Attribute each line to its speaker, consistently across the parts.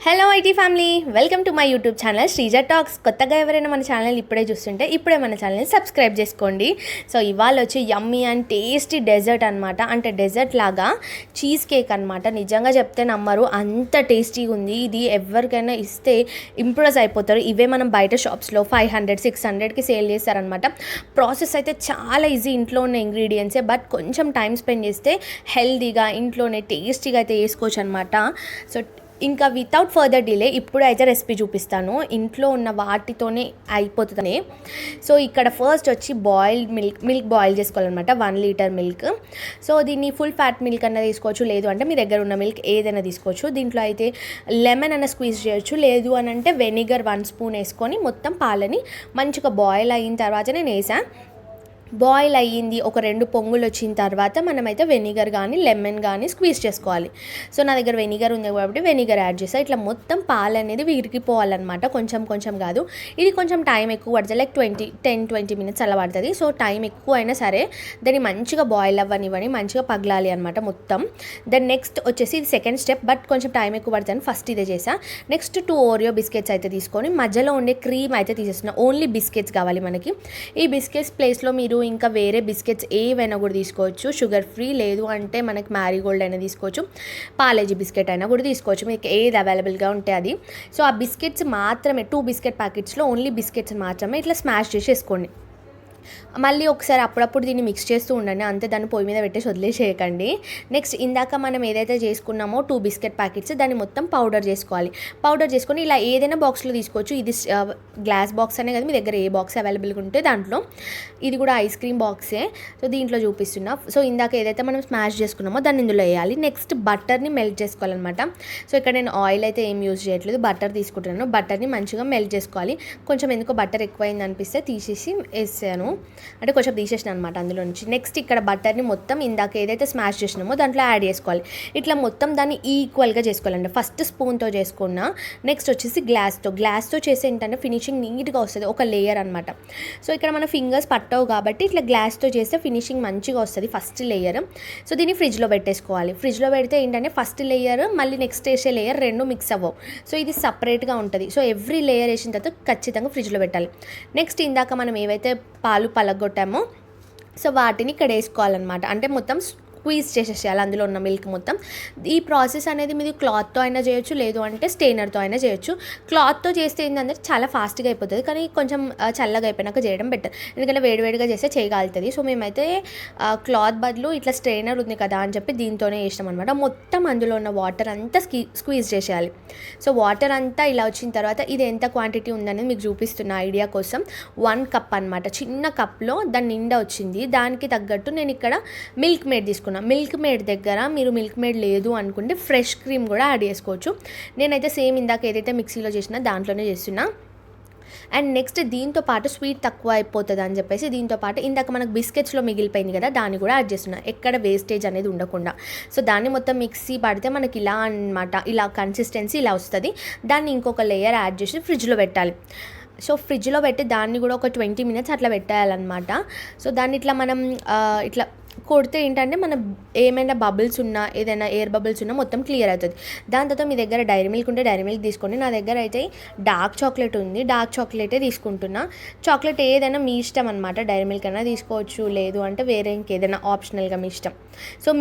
Speaker 1: Hello IT family, welcome to my YouTube channel Sreeja talks. కొత్తగా ఎవరైనా మన ఛానల్ ఇప్పుడే చూస్తుంటే ఇప్పుడే మన ఛానల్ని సబ్స్క్రైబ్ చేసుకోండి. సో ఇవాళ వచ్చి యమ్మీ అండ్ టేస్టీ డెజర్ట్ అనమాట. అంటే డెజర్ట్ లాగా చీజ్ కేక్ అనమాట. నిజంగా చెప్తే నమ్మరు, అంత టేస్టీగా ఉంది. ఇది ఎవరికైనా ఇస్తే ఇంప్రెస్ అయిపోతారు. ఇవే మనం బయట షాప్స్లో 500-600కి సేల్ చేస్తారనమాట. ప్రాసెస్ అయితే చాలా ఈజీ, ఇంట్లో ఉన్న ఇంగ్రీడియంట్సే, బట్ కొంచెం టైం స్పెండ్ చేస్తే హెల్తీగా ఇంట్లోనే టేస్టీగా అయితే వేసుకోవచ్చు అనమాట. సో ఇంకా వితౌట్ ఫర్దర్ డిలే ఇప్పుడు అయితే రెసిపీ చూపిస్తాను. ఇంట్లో ఉన్న వాటితోనే అయిపోతుంది. సో ఇక్కడ ఫస్ట్ వచ్చి బాయిల్డ్ మిల్క్ బాయిల్ చేసుకోవాలన్నమాట. 1 లీటర్ మిల్క్. సో దీన్ని ఫుల్ ఫ్యాట్ మిల్క్ అన్న తీసుకోవచ్చు, లేదు అంటే మీ దగ్గర ఉన్న మిల్క్ ఏదైనా తీసుకోవచ్చు. దీంట్లో అయితే లెమన్ అన్న స్క్వీజ్ చేయొచ్చు, లేదు అని అంటే వెనిగర్ 1 స్పూన్ వేసుకొని మొత్తం పాలని మంచిగా బాయిల్ అయిన తర్వాత నేను వేసాను. బాయిల్ అయ్యింది, ఒక 2 పొంగులు వచ్చిన తర్వాత మనమైతే వెనిగర్ కానీ లెమన్ కానీ స్క్వీజ్ చేసుకోవాలి. సో నా దగ్గర వెనిగర్ ఉంది కాబట్టి వెనిగర్ యాడ్ చేస్తాను. ఇట్లా మొత్తం పాలు అనేది విరిగిపోవాలన్నమాట, కొంచెం కొంచెం కాదు. ఇది కొంచెం టైం ఎక్కువ పడుతుంది, లైక్ 10-20 మినిట్స్ అలా పడుతుంది. సో టైం ఎక్కువ అయినా సరే దాన్ని మంచిగా బాయిల్ అవ్వనివ్వని, మంచిగా పగలాలి అనమాట మొత్తం. దెన్ నెక్స్ట్ వచ్చేసి ఇది సెకండ్ స్టెప్, బట్ కొంచెం టైం ఎక్కువ పడుతుంది, ఫస్ట్ ఇదే చేసా. నెక్స్ట్ 2 ఓరియో బిస్కెట్స్ అయితే తీసుకొని మధ్యలో ఉండే క్రీమ్ అయితే తీసేస్తున్నా. ఓన్లీ బిస్కెట్స్ కావాలి మనకి. ఈ బిస్కెట్స్ ప్లేస్లో మీరు ఇంకా వేరే బిస్కెట్స్ ఏవైనా కూడా తీసుకోవచ్చు, షుగర్ ఫ్రీ, లేదు అంటే మనకి మ్యారీగోల్డ్ అయినా తీసుకోవచ్చు, పాలేజీ బిస్కెట్ అయినా కూడా తీసుకోవచ్చు, మీకు ఏది అవైలబుల్గా ఉంటే అది. సో ఆ బిస్కెట్స్ మాత్రమే 2 బిస్కెట్ ప్యాకెట్స్లో ఓన్లీ బిస్కెట్స్ మాత్రమే ఇట్లా స్మాష్ చేసి వేసుకోండి. మళ్ళీ ఒకసారి అప్పుడప్పుడు దీన్ని మిక్స్ చేస్తూ ఉండండి, అంతే. దాన్ని పొయ్యి మీద పెట్టేసి వదిలేసేయకండి. నెక్స్ట్ ఇందాక మనం ఏదైతే చేసుకున్నామో 2 బిస్కెట్ ప్యాకెట్స్, దాన్ని మొత్తం పౌడర్ చేసుకోవాలి. పౌడర్ చేసుకొని ఇలా ఏదైనా బాక్స్లో తీసుకోవచ్చు. ఇది గ్లాస్ బాక్స్ అనే కదా, మీ దగ్గర ఏ బాక్స్ అవైలబుల్గా ఉంటే దాంట్లో. ఇది కూడా ఐస్ క్రీమ్ బాక్సే. సో దీంట్లో చూపిస్తున్నా. సో ఇందాక ఏదైతే మనం స్మాష్ చేసుకున్నామో దాన్ని ఇందులో వేయాలి. నెక్స్ట్ బటర్ని మెల్ట్ చేసుకోవాలన్నమాట. సో ఇక్కడ నేను ఆయిల్ అయితే ఏం యూజ్ చేయట్లేదు, బటర్ తీసుకుంటున్నాను. బటర్ని మంచిగా మెల్ట్ చేసుకోవాలి. కొంచెం ఎందుకో బటర్ ఎక్కువైంది అనిపిస్తే తీసేసి వేసాను, అంటే కొంచెం తీసేసిన అనమాట అందులో నుంచి. నెక్స్ట్ ఇక్కడ బటర్ని మొత్తం ఇందాక ఏదైతే స్మాష్ చేసినామో దాంట్లో యాడ్ చేసుకోవాలి. ఇట్లా మొత్తం దాన్ని ఈక్వల్గా చేసుకోవాలండి. ఫస్ట్ స్పూన్తో చేసుకున్నా, నెక్స్ట్ వచ్చేసి గ్లాస్తో చేసి ఏంటంటే ఫినిషింగ్ నీట్గా వస్తుంది, ఒక లేయర్ అనమాట. సో ఇక్కడ మన ఫింగర్స్ పట్టవు కాబట్టి ఇట్లా గ్లాస్తో చేస్తే ఫినిషింగ్ మంచిగా వస్తుంది, ఫస్ట్ లేయర్. సో దీన్ని ఫ్రిడ్జ్లో పెట్టేసుకోవాలి. ఫ్రిడ్జ్లో పెడితే ఏంటంటే ఫస్ట్ లేయర్ మళ్ళీ నెక్స్ట్ వేసే లేయర్ 2 మిక్స్ అవ్వవు. సో ఇది సపరేట్గా ఉంటుంది. సో ఎవ్రీ లేయర్ వేసిన తర్వాత ఖచ్చితంగా ఫ్రిడ్జ్లో పెట్టాలి. నెక్స్ట్ ఇందాక మనం ఏవైతే పాలు పలగొట్టామో సో వాటిని ఇక్కడ వేసుకోవాలన్నమాట. అంటే మొత్తం స్క్వీజ్ చేసేసేయాలి అందులో ఉన్న మిల్క్ మొత్తం. ఈ ప్రాసెస్ అనేది మీరు క్లాత్తో అయినా చేయొచ్చు, లేదు అంటే స్టెయినర్తో అయినా చేయొచ్చు. క్లాత్తో చేస్తే ఏంటంటే చాలా ఫాస్ట్గా అయిపోతుంది, కానీ కొంచెం చల్లగా అయిపోయినాక చేయడం బెటర్, ఎందుకంటే వేడివేడిగా చేస్తే చేయగలుగుతుంది. సో మేమైతే క్లాత్ బదులు ఇట్లా స్ట్రెయినర్ ఉంది కదా అని చెప్పి దీంతోనే చేసినాం అనమాట. మొత్తం అందులో ఉన్న వాటర్ అంతా స్క్వీజ్ చేసేయాలి. సో వాటర్ అంతా ఇలా వచ్చిన తర్వాత ఇది ఎంత క్వాంటిటీ ఉందనేది మీకు చూపిస్తున్న ఐడియా కోసం. 1 కప్ అనమాట, చిన్న కప్లో దాని నిండా వచ్చింది. దానికి తగ్గట్టు నేను ఇక్కడ మిల్క్ మేడ్ తీసుకున్నాను. మిల్క్ మేడ్ దగ్గర మీరు మిల్క్ మేడ్ లేదు అనుకుంటే ఫ్రెష్ క్రీమ్ కూడా యాడ్ చేసుకోవచ్చు. నేనైతే సేమ్ ఇందాక ఏదైతే మిక్సీలో చేసినా దాంట్లోనే చేస్తున్నా. అండ్ నెక్స్ట్ దీంతో పాటు స్వీట్ తక్కువ అయిపోతుంది అని చెప్పేసి దీంతో పాటు ఇందాక మనకు బిస్కెట్స్లో మిగిలిపోయింది కదా, దాన్ని కూడా యాడ్ చేస్తున్నా, ఎక్కడ వేస్టేజ్ అనేది ఉండకుండా. సో దాన్ని మొత్తం మిక్సీ పడితే మనకి ఇలా అనమాట, ఇలా కన్సిస్టెన్సీ ఇలా వస్తుంది. దాన్ని ఇంకొక లేయర్ యాడ్ చేసి ఫ్రిడ్జ్లో పెట్టాలి. సో ఫ్రిడ్జ్లో పెట్టి దాన్ని కూడా ఒక 20 మినిట్స్ అట్లా పెట్టేయాలన్నమాట. సో దాన్ని ఇట్లా మనం ఇట్లా కొడితే ఏంటంటే మన ఏమైనా బబుల్స్ ఉన్నా, ఏదైనా ఎయిర్ బబుల్స్ ఉన్నా మొత్తం క్లియర్ అవుతుంది. దాని తర్వాత మీ దగ్గర డైరీ మిల్క్ ఉంటే డైరీ మిల్క్ తీసుకోండి. నా దగ్గర అయితే డార్క్ చాక్లెట్ ఉంది, డార్క్ చాక్లెటే తీసుకుంటున్నా. చాక్లెట్ ఏదైనా మీ ఇష్టం అనమాట, డైరీ మిల్క్ అయినా తీసుకోవచ్చు, లేదు అంటే వేరే ఇంకేదైనా ఆప్షనల్గా మీ ఇష్టం. సో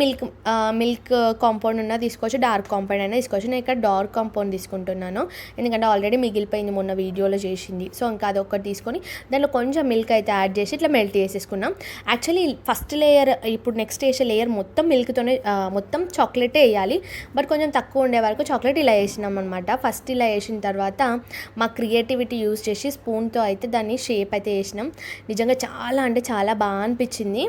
Speaker 1: మిల్క్ కాంపౌండ్ ఉన్నా తీసుకోవచ్చు, డార్క్ కాంపౌండ్ అయినా తీసుకోవచ్చు. నేను ఇక్కడ డార్క్ కాంపౌండ్ తీసుకుంటున్నాను, ఎందుకంటే ఆల్రెడీ మిగిలిపోయింది మొన్న వీడియోలో చేసింది. సో ఇంకా అదొకటి తీసుకొని దాంట్లో కొంచెం మిల్క్ అయితే యాడ్ చేసి ఇట్లా మెల్ట్ చేసేసుకున్నాం. యాక్చువల్లీ ఫస్ట్ లేయర్, ఇప్పుడు నెక్స్ట్ వేసే లేయర్ మొత్తం మిల్క్తోనే మొత్తం చాక్లెటే వేయాలి, బట్ కొంచెం తక్కువ ఉండే వరకు చాక్లెట్ ఇలా వేసినాం అనమాట. ఫస్ట్ ఇలా వేసిన తర్వాత మా క్రియేటివిటీ యూజ్ చేసి స్పూన్తో అయితే దాన్ని షేప్ అయితే వేసినాం. నిజంగా చాలా అంటే చాలా బాగా అనిపించింది.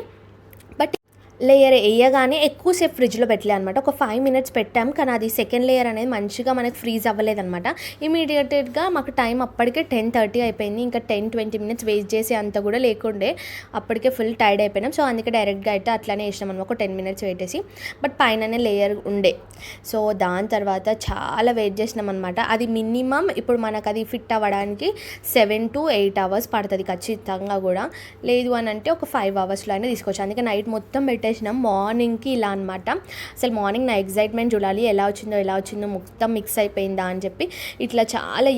Speaker 1: బట్ లేయర్ వేయగానే ఎక్కువసేపు ఫ్రిడ్జ్లో పెట్టలే అనమాట, ఒక 5 మినిట్స్ పెట్టాం. కానీ అది సెకండ్ లేయర్ అనేది మంచిగా మనకి ఫ్రీజ్ అవ్వలేదన్నమాట. ఇమీడియట్గా మాకు టైం అప్పటికే 10:30 అయిపోయింది. ఇంకా 10-20 మినిట్స్ వెయిట్ చేసి అంత కూడా లేకుండే, అప్పటికే ఫుల్ టైర్డ్ అయిపోయినాం. సో అందుకే డైరెక్ట్గా అయితే అట్లానే వేసినాం అనమాట, ఒక 10 మినిట్స్ వెయిట్ చేసి. బట్ పైననే లేయర్ ఉండే. సో దాని తర్వాత చాలా వెయిట్ చేసినాం అనమాట. అది మినిమం ఇప్పుడు మనకు అది ఫిట్ అవ్వడానికి 7 to 8 అవర్స్ పడుతుంది ఖచ్చితంగా కూడా, లేదు అని అంటే ఒక 5 అవర్స్లో అయినా తీసుకోవచ్చు. అందుకే నైట్ మొత్తం పెట్టేసి పెట్టేసినాం. మార్నింగ్కి ఇలా అనమాట. అసలు మార్నింగ్ నా ఎగ్జైట్మెంట్ చూడాలి, ఎలా వచ్చిందో మొత్తం మిక్స్ అయిపోయిందా అని చెప్పి. ఇట్లా చాలా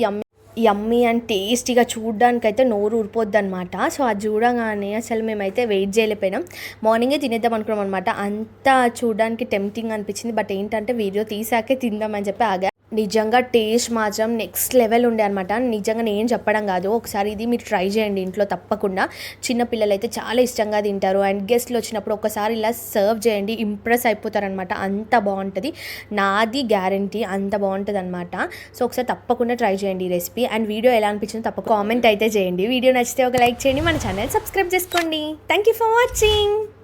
Speaker 1: యమ్మీ అండ్ టేస్టీగా చూడడానికైతే నోరు ఊరిపోద్ది అనమాట. సో అది చూడగానే అసలు మేమైతే వెయిట్ చేయలేకపోయినాం. మార్నింగే తినేద్దాం అనుకున్నాం అనమాట. అంతా చూడడానికి టెంప్టింగ్ అనిపించింది. బట్ ఏంటంటే వీడియో తీసాకే తిందామని చెప్పి ఆగా. నిజంగా టేస్ట్ మాత్రం నెక్స్ట్ లెవెల్ ఉండే అనమాట. నిజంగా నేను చెప్పడం కాదు, ఒకసారి ఇది మీరు ట్రై చేయండి ఇంట్లో తప్పకుండా. చిన్నపిల్లలు అయితే చాలా ఇష్టంగా తింటారు. అండ్ గెస్ట్లు వచ్చినప్పుడు ఒకసారి ఇలా సర్వ్ చేయండి, ఇంప్రెస్ అయిపోతారనమాట. అంత బాగుంటుంది, నాది గ్యారంటీ, అంత బాగుంటుంది అనమాట. సో ఒకసారి తప్పకుండా ట్రై చేయండి ఈ రెసిపీ. అండ్ వీడియో ఎలా అనిపించిందో తప్పకుండా కామెంట్ అయితే చేయండి. వీడియో నచ్చితే ఒక లైక్ చేయండి, మన ఛానల్ సబ్స్క్రైబ్ చేసుకోండి. Thank you for watching.